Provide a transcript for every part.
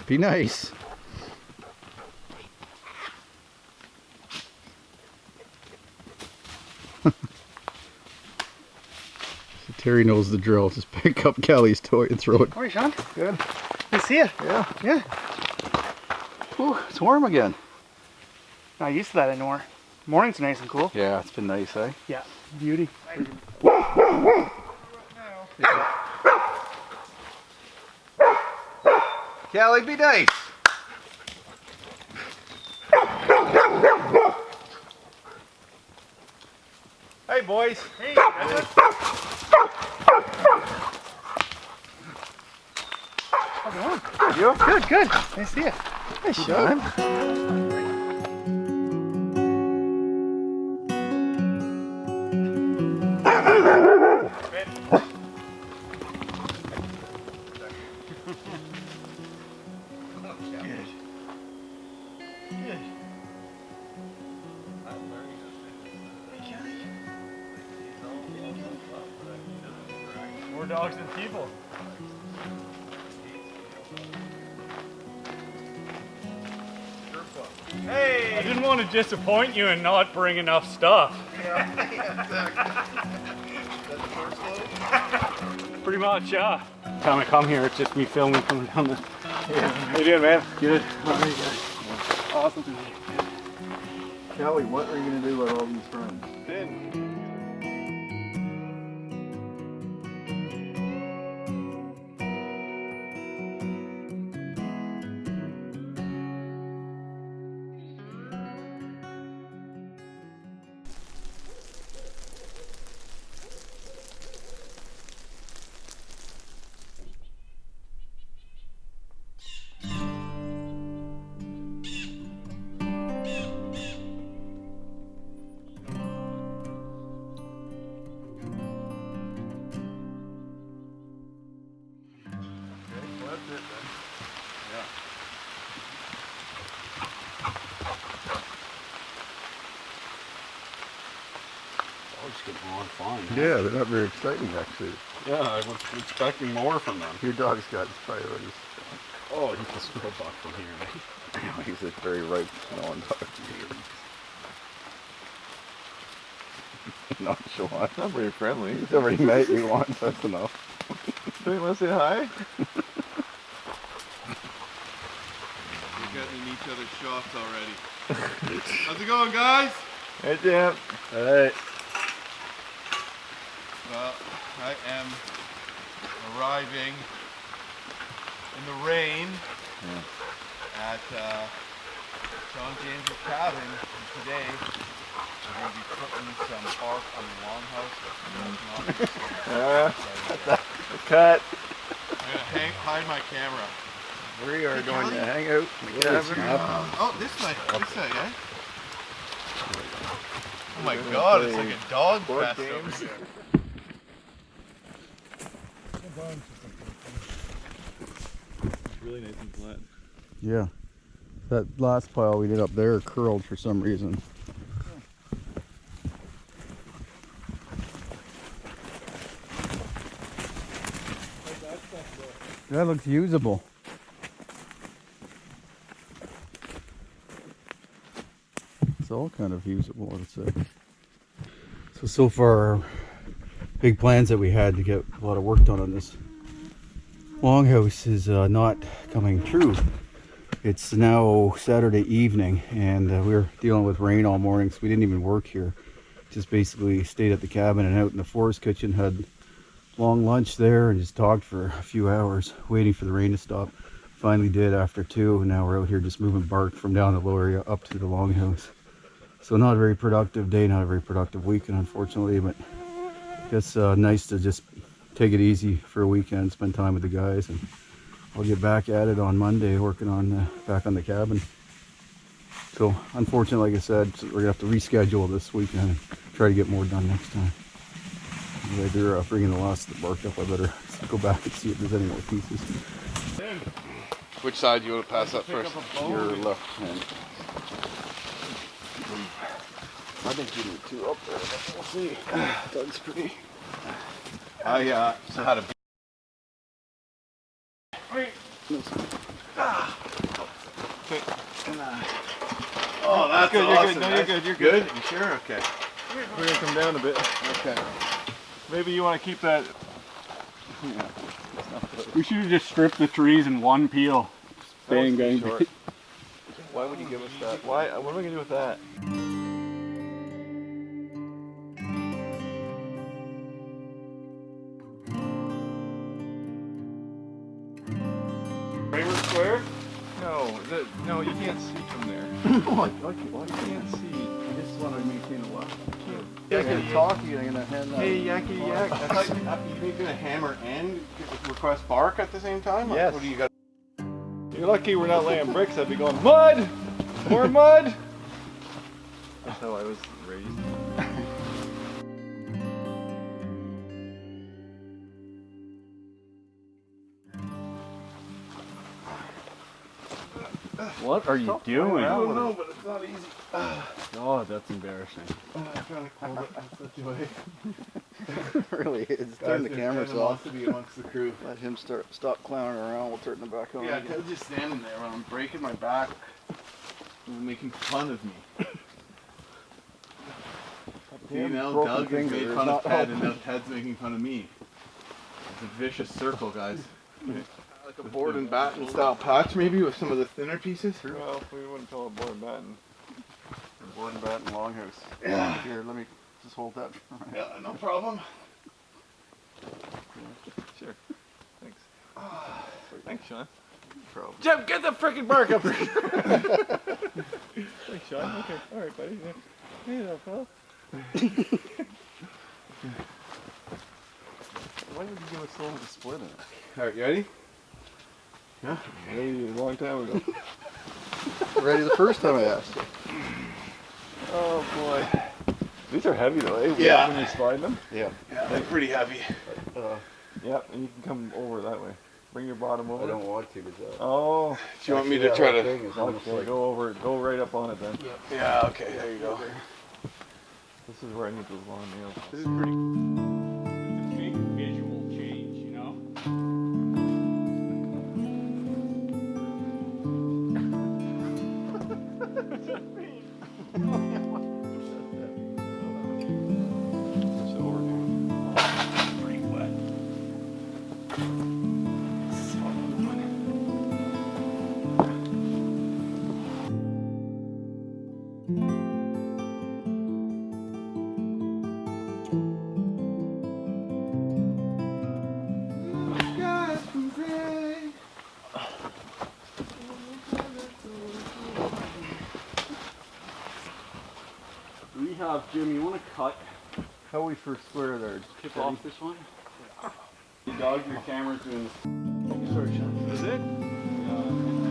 Be nice. So Terry knows the drill. Just pick up Cali's toy and throw it. How are you, Sean? Good. Good to see you. Yeah. Yeah. Whew, it's warm again. Not used to that anymore. Morning's nice and cool. Yeah, it's been nice, eh? Yeah. Beauty. Cali, be nice. Hey, boys. Hey. How's it going? You? Good, good. Nice to see you. Hey, Sean. More dogs than people. Hey! I didn't want to disappoint you and not bring enough stuff. Yeah, exactly. That's the first load? Pretty much, yeah. Time I come here, it's just me filming coming down the... Yeah. How you doing, man? Good. How are you guys? Awesome. Cali, what are you going to do with all these friends? Fine. Yeah, they're not very exciting, actually. Yeah, I was expecting more from them. Your dog's got his priorities. Oh, he's a squirrel buck from here, right? He's a very ripe smelling dog. Not Sean. Not very friendly. He's already met you once, that's enough. Don't you want to say hi? We're getting in each other's shots already. How's it going, guys? Hey, Jim. Hey. Well, I am arriving in the rain at John James' cabin, and today we're going to be putting some bark on the longhouse. Cut. I'm going to hide my camera. We are going to hang out in the cabin. Oh, this side, eh? Oh my god, it's like a dog fest over here. It's really nice and flat. Yeah. That last pile we did up there curled for some reason. That looks usable. It's all kind of usable, I would say. So far, our big plans that we had to get a lot of work done on this longhouse is not coming true. It's now Saturday evening, and we're dealing with rain all morning, so we didn't even work here. Just basically stayed at the cabin and out in the forest kitchen, had long lunch there, and just talked for a few hours waiting for the rain to stop. Finally did after 2, and now we're out here just moving bark from down the low area up to the longhouse. So not a very productive day, not a very productive weekend, unfortunately, but it's nice to just take it easy for a weekend, spend time with the guys, and I'll get back at it on Monday, working on back on the cabin. So unfortunately, like I said, we're gonna have to reschedule this weekend and try to get more done next time. Anyway, they're bringing the last of the bark up. I better go back and see if there's any more pieces. Which side do you want to pass up first? Your left hand. I think you do 2 up there, but we'll see. Doug's pretty. I had a Okay. Oh, that's good, awesome. you're good. No, you're good. You're good. You sure? Okay. We're gonna come down a bit. Okay. Maybe you want to keep that. Yeah. We should have just stripped the trees in one peel. Bang, bang, bang. Why would you give us that? Why? What am I gonna do with that? Kramer Square? No, no, you can't see from there. What? You can't see. I just want to maintain a level. Yeah, I'm talking. I'm gonna hand that. Hey, Yankee Yak. You're gonna hammer and request bark at the same time? Yes. What do you got? You're lucky we're not laying bricks. I'd be going mud. More mud. That's how I was raised. What are you doing? I don't know, but it's not easy. Oh, that's embarrassing. I'm trying to hold it in such a way. It really is. Turn the cameras off. To be amongst the crew. Let him stop clowning around. We'll turn them back on. Yeah, Ted's just standing there when I'm breaking my back and making fun of me. See, now broken Doug has finger made is fun not of Ted, and helping. now Ted's making fun of me. It's a vicious circle, guys. Like a board and batten style patch, maybe, with some of the thinner pieces. Well, we wouldn't call it board and batten. Board and bat and Longhouse. Yeah. Here, let me just hold that. Yeah, no problem. Sure. Thanks. Thanks, Sean. Problem. Jeff, get the freaking bark up there. Thanks, Sean. Okay. All right, buddy. Hey, little fella. Why would you give us so much to split it? Alright, you ready? Yeah. Maybe a long time ago. Ready the first time I asked you. Oh boy. These are heavy though, eh? Yeah. When you slide them. Yeah. Yeah, they're pretty heavy. Yeah, and you can come over that way. Bring your bottom over. I don't want to. Oh. Do you want me to try to... Okay, go over it. Go right up on it then. Yeah, okay, there you go. This is where I need those long nails. This is pretty... It's a big visual change, you know? It's over here. Pretty wet. We have, Jim, you want to cut, How we first square there? chip off this one? You dog, your camera's doing this. Sorry, Sean. Is it? I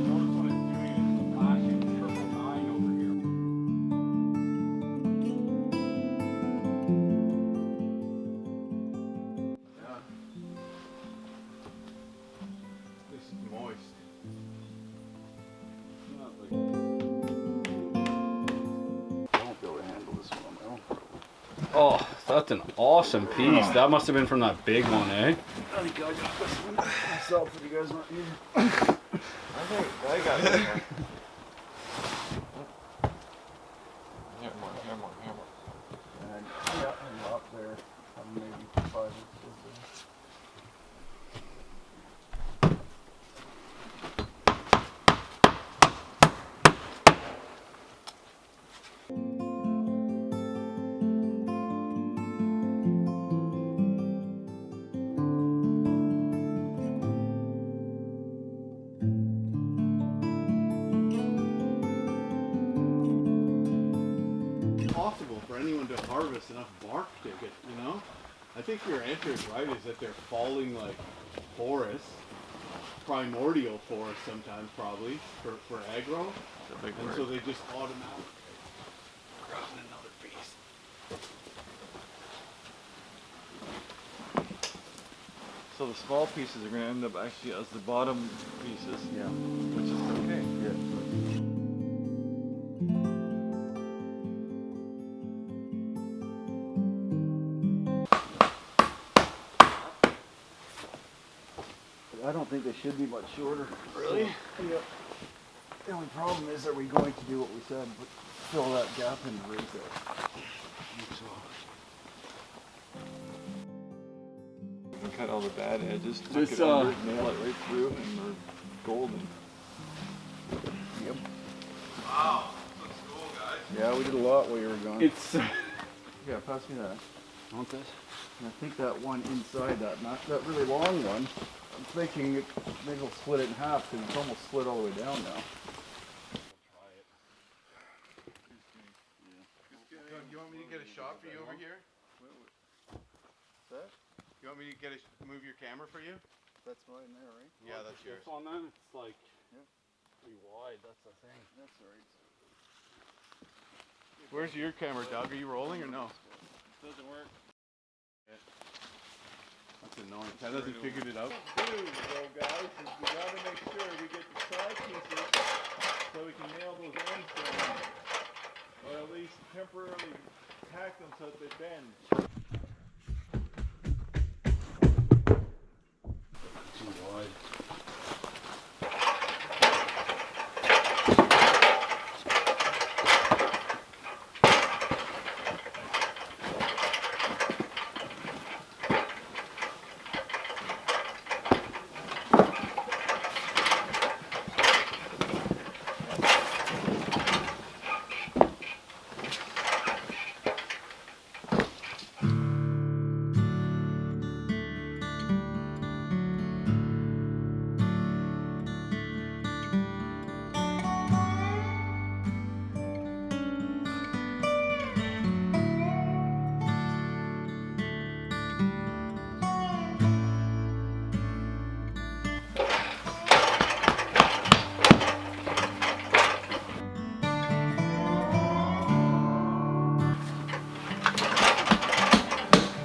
noticed what it's doing is flashing 999 over here. This is moist. I won't be able to handle this one on my own. Oh, that's an awesome piece. That must have been from that big one, eh? I think I got this one myself if you guys weren't here. I think I got it. Hammer. And yeah, I'm up there. I'm maybe 5 inches there. Possible for anyone to harvest enough bark to get, you know? I think your answer is right, is that they're falling like forests, primordial forests sometimes probably, for aggro. It's a big And word. so they just automatically grab another piece. So the small pieces are going to end up actually as the bottom pieces. Yeah. Which is okay. Yeah. I don't think they should be much shorter. Really? Yep. The only problem is, are we going to do what we said, but fill that gap and raise it? I think so. We can cut all the bad edges, tuck This, it under, nail it right through, and we're golden. Yep. Wow, looks cool, guys. Yeah, we did a lot while you were gone. It's Yeah, pass me that. want this? And I think that one inside that, not that really long one, I'm thinking it, maybe we'll split it in half because it's almost split all the way down now. You want me to get a shot for you over here? That? You want me to move your camera for you? That's mine there, right? Yeah, that's yours. This one then, it's like Pretty wide, that's the thing. That's alright. Where's your camera, Doug? Are you rolling or no? doesn't work. That's annoying. Ted hasn't figured it out. Guys, we gotta make sure we get the side pieces so we can nail those ends down, or at least temporarily tack them so that they bend. Too wide.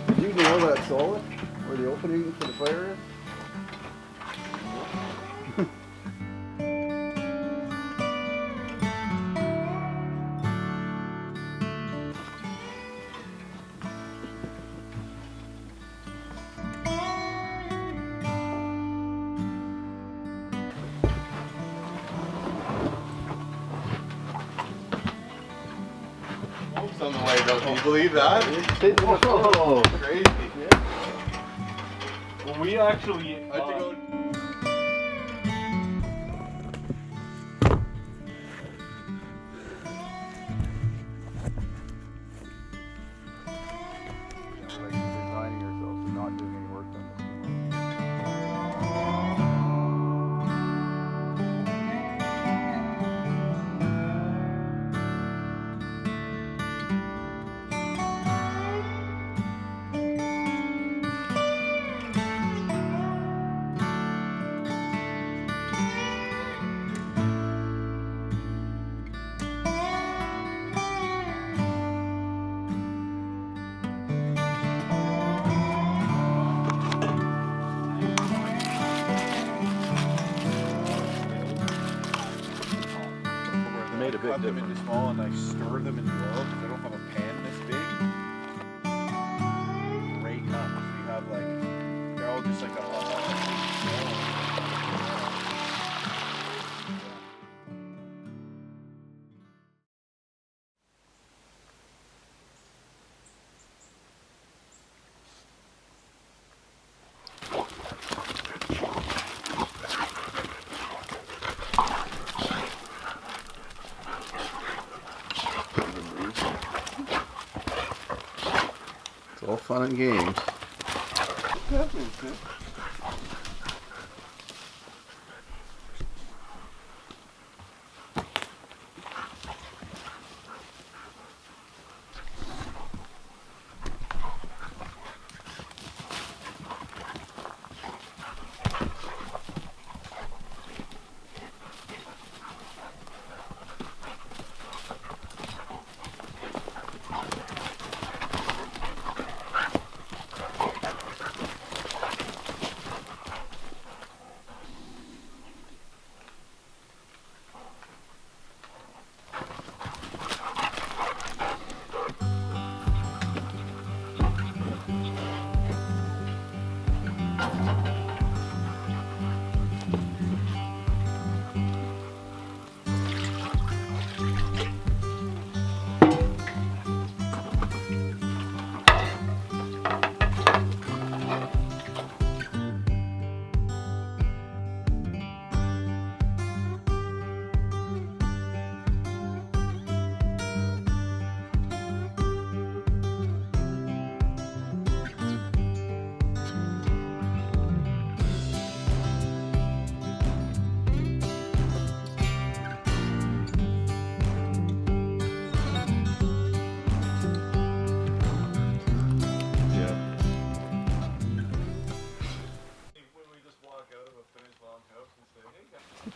Did you nail that solid? Where the opening for the fire is? Smoke's on the way though. Can you believe that? Oh, Crazy. Well, we actually I had to go. like resigning ourselves to not doing any work on this. Made a bit Cut them different. into small and I stir them in the oil because I don't have a pan this big. Great cut. So you have like, they're all just like a It's all fun and games.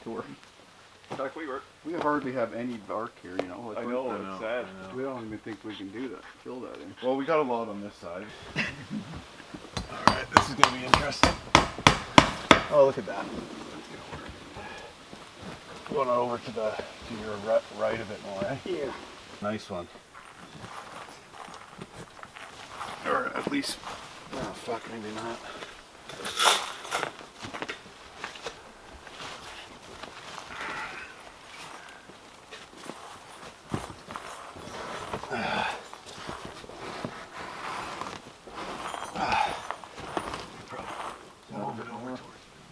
to work. Exactly work. We hardly have any bark here, you know. I know, it's sad. We don't even think we can do that. Fill that in. Well, we got a lot on this side. Alright, this is going to be interesting. Oh, look at that. Going over to your right a bit more, eh? Yeah. Nice one. Or at least, oh fuck, maybe not.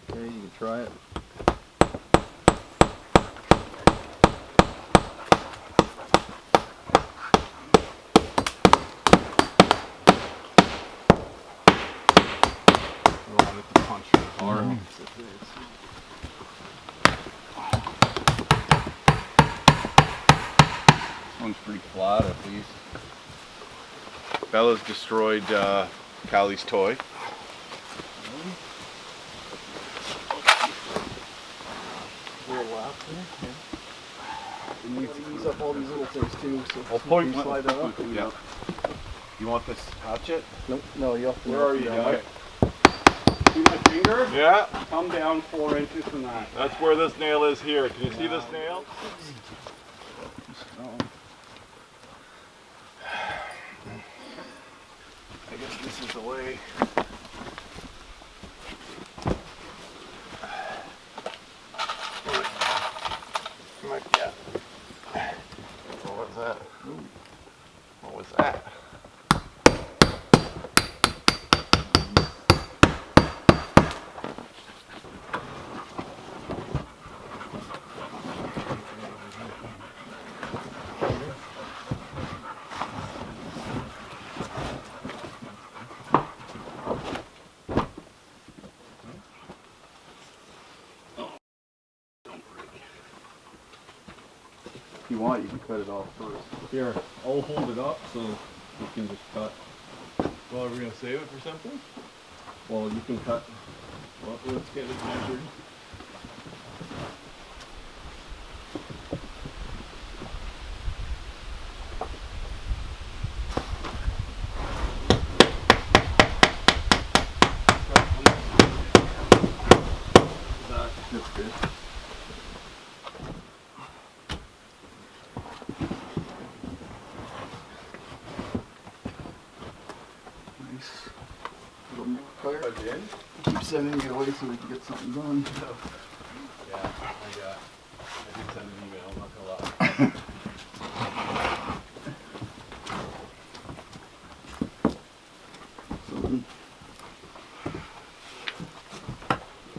Okay, you can try it. One's pretty flat at least. Bella's destroyed Cali's toy. You need to ease up all these little things too. So I'll point you slide that up. Yeah. You want this hatchet? Nope, no, you have to. Where are you, guy? See my finger? Yeah, Come down 4 inches from that. that's where this nail is here. Can you see this nail? I guess this is the way. Yeah. What was that? What was that? If you want, you can cut it off first. Here, I'll hold it up so you can just cut. Well, are we gonna save it for something? Well, you can cut. Well, let's get it measured. That's good. Nice. A little more fire. Keep sending it away so we can get something done. Yeah, I did send an email, I'm not gonna lie. Something.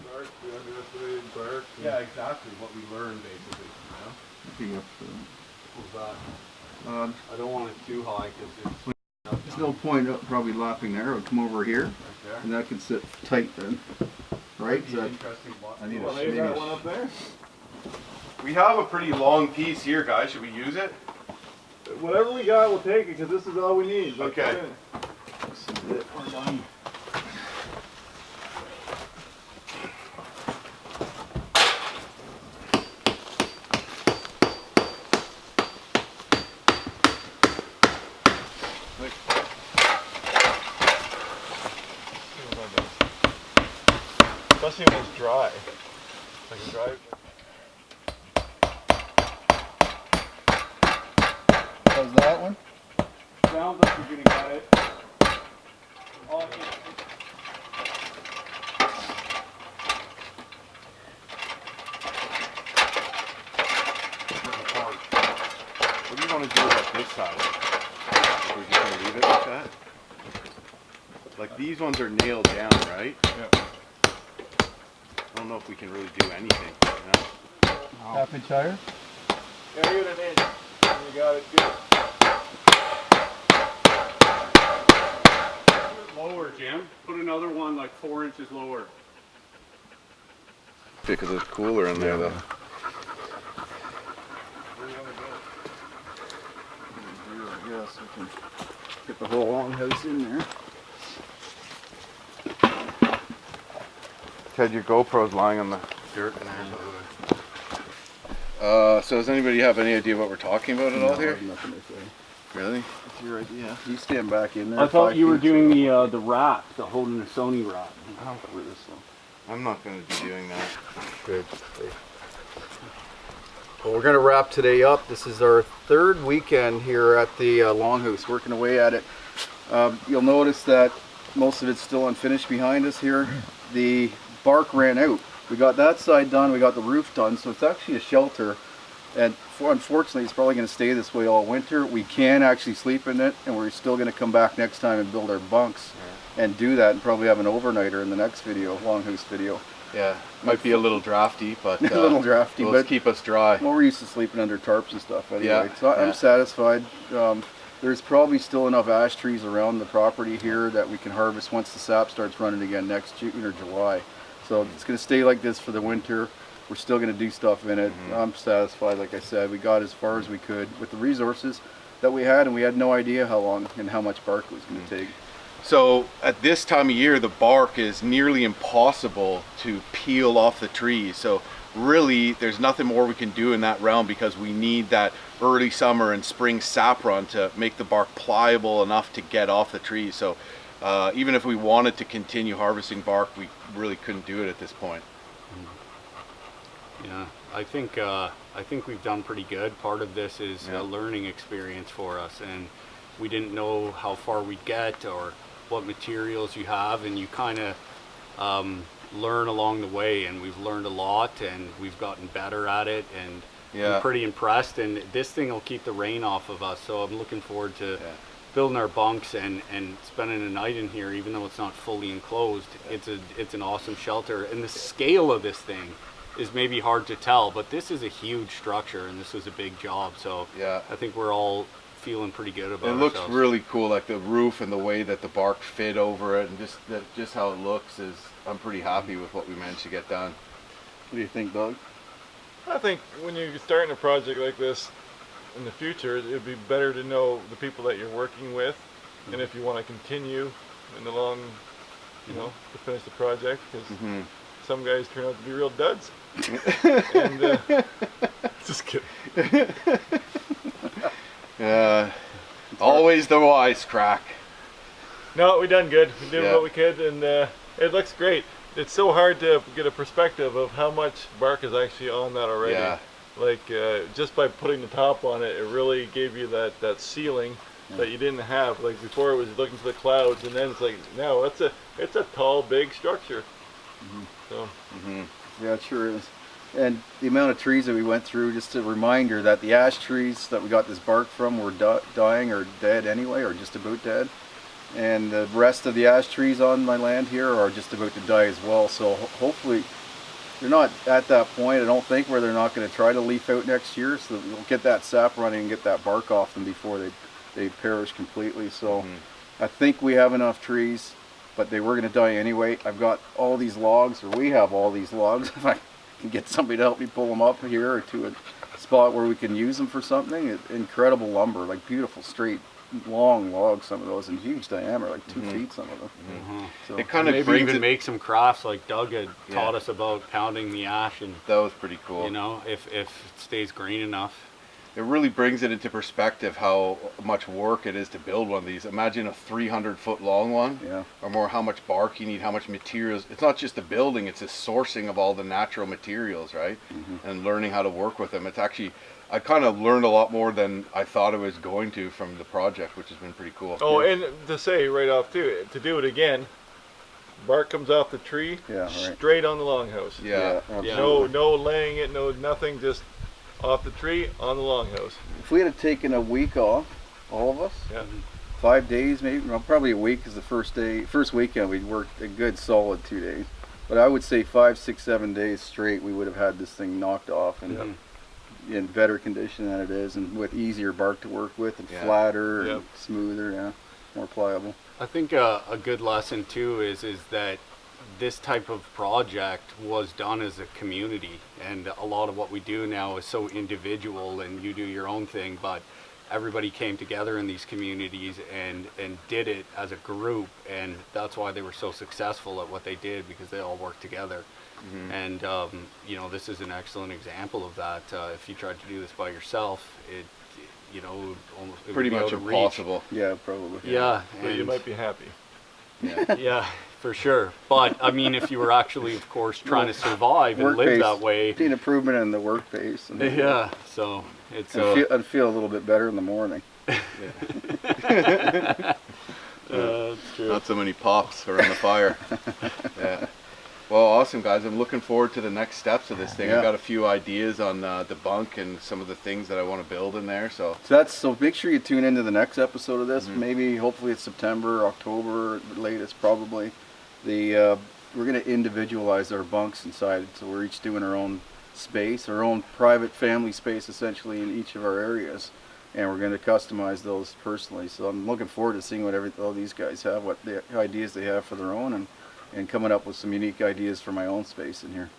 Bark, the underestimated bark. Yeah, exactly what we learned basically, you know? Big up for that. I don't want it too high because it's There's no point of probably lapping there. It'll come over here, Right there. and that can sit tight then. Right? Is that, Interesting. I need Well, a there's maybe that one up there. We have a pretty long piece here, guys. Should we use it? Whatever we got, we'll take it because this is all we need. Like Okay. I said. this is it. We're done. Especially when it's dry. Like a dry. How's that one? sounds like you're gonna get it. Oh, What do you want to do about this side? Are we just going to leave it like that? Like these ones are nailed down, right? Yeah. I don't know if we can really do anything. You know? Half inch higher? Yeah, give it an inch. You got it good. lower, Jim. Put another one like 4 inches lower. Because it's cooler in there though. Yes, we can get the whole longhouse in there. Ted, your GoPro's lying on the dirt in there. So does anybody have any idea what we're talking about at all I here? have nothing to say. Really? That's your idea. You stand back in there. I thought 5 you were feet, doing so- the wrap, the holding the Sony wrap. I don't cover this one. I'm not going to be doing that. Good. Well, we're gonna wrap today up. This is our 3rd weekend here at the Longhouse, working away at it. You'll notice that most of it's still unfinished behind us here. The bark ran out. We got that side done, we got the roof done, so it's actually a shelter. And unfortunately, it's probably gonna stay this way all winter. We can actually sleep in it, and we're still gonna come back next time and build our bunks and do that, and probably have an overnighter in the next video, Longhouse video. Yeah, might be a little drafty, but A little drafty, will but keep us dry. well, we're used to sleeping under tarps and stuff anyway. Yeah, So I'm yeah. satisfied. There's probably still enough ash trees around the property here that we can harvest once the sap starts running again next June or July. So it's going to stay like this for the winter. We're still going to do stuff in it. I'm satisfied, like I said. We got as far as we could with the resources that we had, and we had no idea how long and how much bark it was going to take. So at this time of year, the bark is nearly impossible to peel off the trees. So really, there's nothing more we can do in that realm because we need that early summer and spring sap run to make the bark pliable enough to get off the trees. So even if we wanted to continue harvesting bark, we really couldn't do it at this point. Yeah, I think we've done pretty good. Part of this is a learning experience for us, and we didn't know how far we'd get or what materials you have, and you kind of learn along the way, and we've learned a lot, and we've gotten better at it, and I'm pretty impressed. And this thing will keep the rain off of us, so I'm looking forward to building our bunks and spending a night in here, even though it's not fully enclosed. It's an awesome shelter, and the scale of this thing is maybe hard to tell, but this is a huge structure, and this was a big job. So I think we're all feeling pretty good about it. It looks really cool, like the roof and the way that the bark fit over it, and just how it looks is. I'm pretty happy with what we managed to get done. What do you think, Doug? I think when you're starting a project like this in the future, it'd be better to know the people that you're working with, and if you want to continue in the long, to finish the project, because some guys turn out to be real duds. And just kidding. Always the wisecrack. No, we done good. We did what we could, and it looks great. It's so hard to get a perspective of how much bark is actually on that already. Yeah. Like just by putting the top on it, it really gave you that ceiling that you didn't have. Like before, it was looking to the clouds, and then it's like no, it's a tall, big structure. So. Yeah, it sure is. And the amount of trees that we went through, just a reminder that the ash trees that we got this bark from were dying or dead anyway, or just about dead. And the rest of the ash trees on my land here are just about to die as well. So hopefully they're not at that point, I don't think, where they're not going to try to leaf out next year. So we'll get that sap running and get that bark off them before they perish completely. So I think we have enough trees, but they were going to die anyway. I've got all these logs, or we have all these logs. If I can get somebody to help me pull them up here or to a spot where we can use them for something. Incredible lumber, like beautiful straight long logs, some of those, in huge diameter, like 2 feet, some of them. So It kind of maybe brings even it. make some crafts like Doug had taught us about, pounding the ash, and That was pretty cool. if it stays green enough. It really brings it into perspective how much work it is to build one of these. Imagine a 300-foot long one, or more. How much bark you need, how much materials. It's not just the building; it's the sourcing of all the natural materials, right? And learning how to work with them. It's actually, I kind of learned a lot more than I thought I was going to from the project, which has been pretty cool. Oh, and to say right off too, to do it again, bark comes off the tree, straight on the Longhouse. No laying it, no nothing, just off the tree on the Longhouse. if we had taken a week off, all of us, 5 days maybe, well, probably a week, because the first weekend we worked a good solid 2 days. But I would say 5, 6, 7 days straight, we would have had this thing knocked off and in better condition than it is, and with easier bark to work with, and flatter and smoother, more pliable. I think a good lesson too is that this type of project was done as a community, and a lot of what we do now is so individual, and you do your own thing, but everybody came together in these communities and did it as a group, and that's why they were so successful at what they did, because they all worked together. And you know, this is an excellent example of that. If you tried to do this by yourself, it you know, would almost it would Pretty be much out of reach. impossible. Yeah, probably. Yeah, But you and- might be happy. yeah, for sure. But I mean, if you were actually, of course, trying to survive and Work live pace. that way, See an improvement in the work pace. And yeah. So it's I'd feel a little bit better in the morning. it's true. Not so many pops around the fire. Yeah. Well, awesome, guys. I'm looking forward to the next steps of this thing. Yeah. I've got a few ideas on the bunk and some of the things that I want to build in there. So So make sure you tune into the next episode of this. Maybe, hopefully, it's September, October, latest probably. We're going to individualize our bunks inside, so we're each doing our own space, our own private family space, essentially, in each of our areas, and we're going to customize those personally. So I'm looking forward to seeing what all these guys have, what the ideas they have for their own, and coming up with some unique ideas for my own space in here.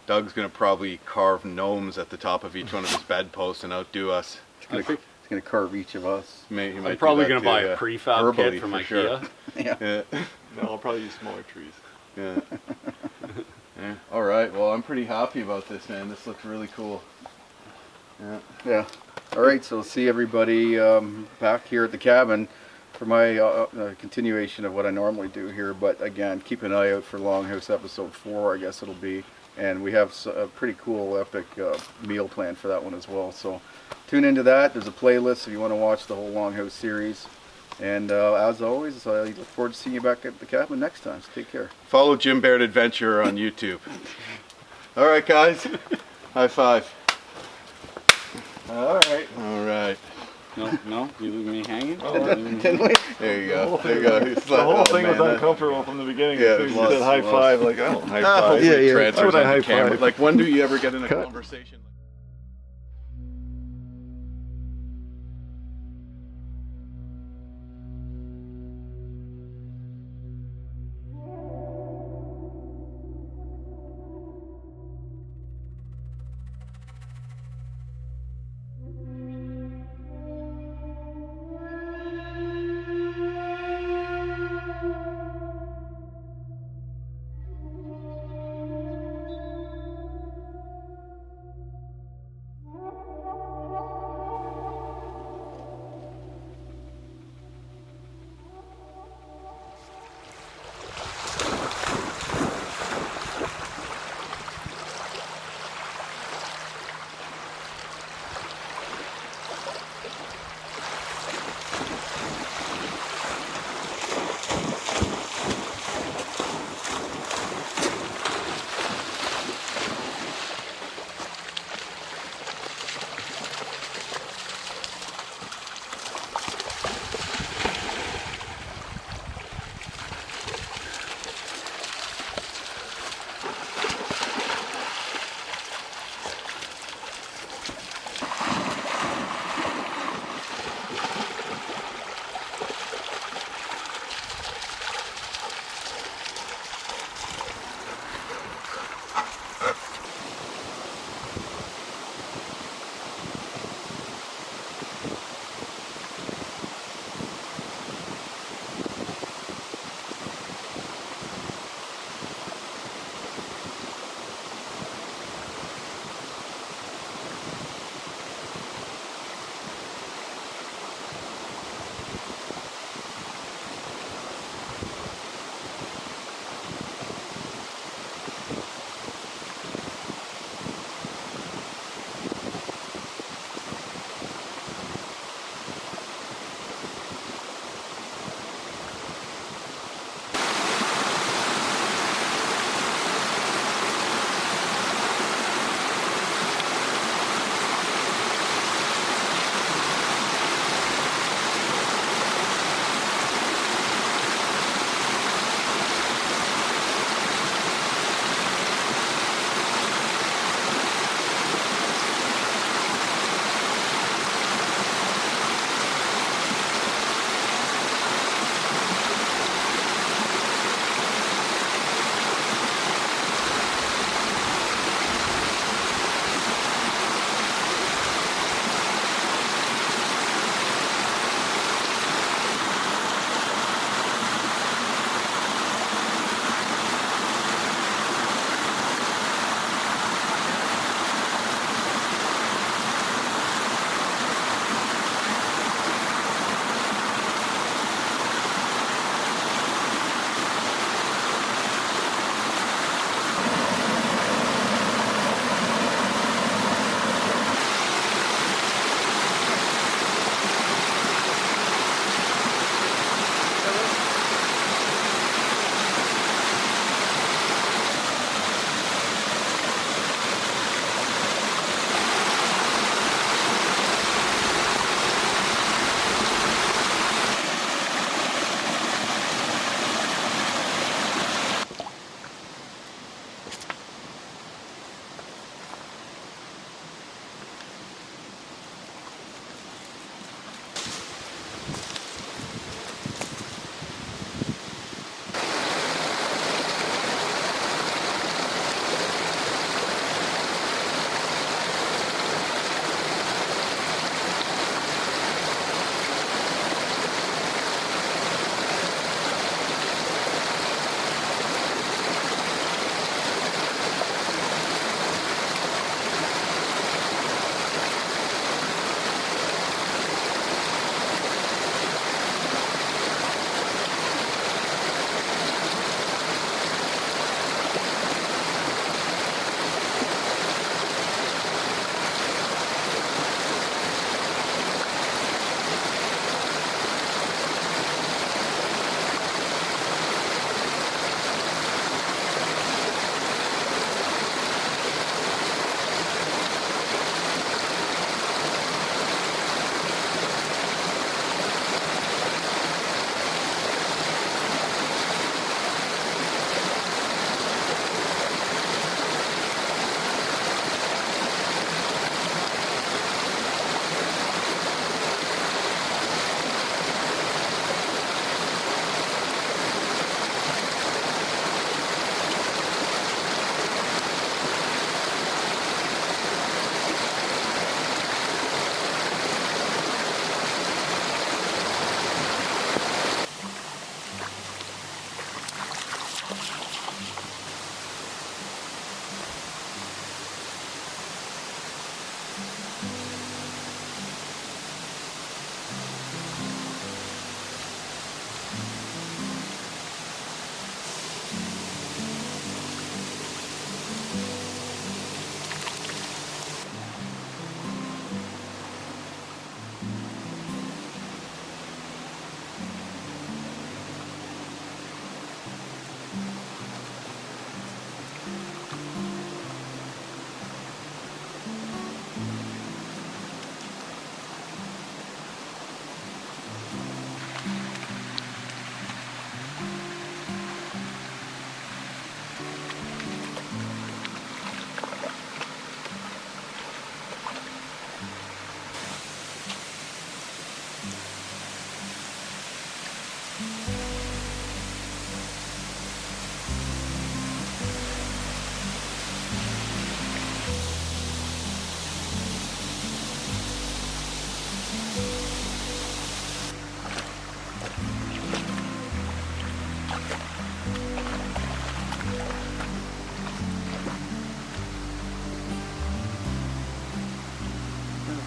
Doug's going to probably carve gnomes at the top of each one of his bedposts and outdo us. It's going to carve each of us. He might I'm do probably that going to too, buy yeah. a prefab Verbally, kit from for IKEA. sure. Yeah. Yeah. No, I'll probably use smaller trees. Yeah. Yeah. All right. Well, I'm pretty happy about this, man. This looks really cool. Yeah. Yeah. All right. So see everybody back here at the cabin for my continuation of what I normally do here. But again, keep an eye out for Longhouse episode 4. I guess it'll be, and we have a pretty cool, epic meal plan for that one as well. So tune into that. There's a playlist if you want to watch the whole Longhouse series. And as always, I look forward to seeing you back at the cabin next time. So take care. Follow Jim Baird Adventure on YouTube. All right, guys. High five. All right. All right. No, you leave me hanging. Didn't we? There you go. There you go. It's The like, whole oh, thing was man, that- uncomfortable from the beginning. Yeah, As soon as it you was, said high it was. five, like, I don't high five. Hopefully Yeah, it yeah. transfers Why would I onto high camera. five? Like, when do you ever get in a Cut. conversation?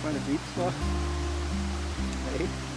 kind of beat stuff. Hey?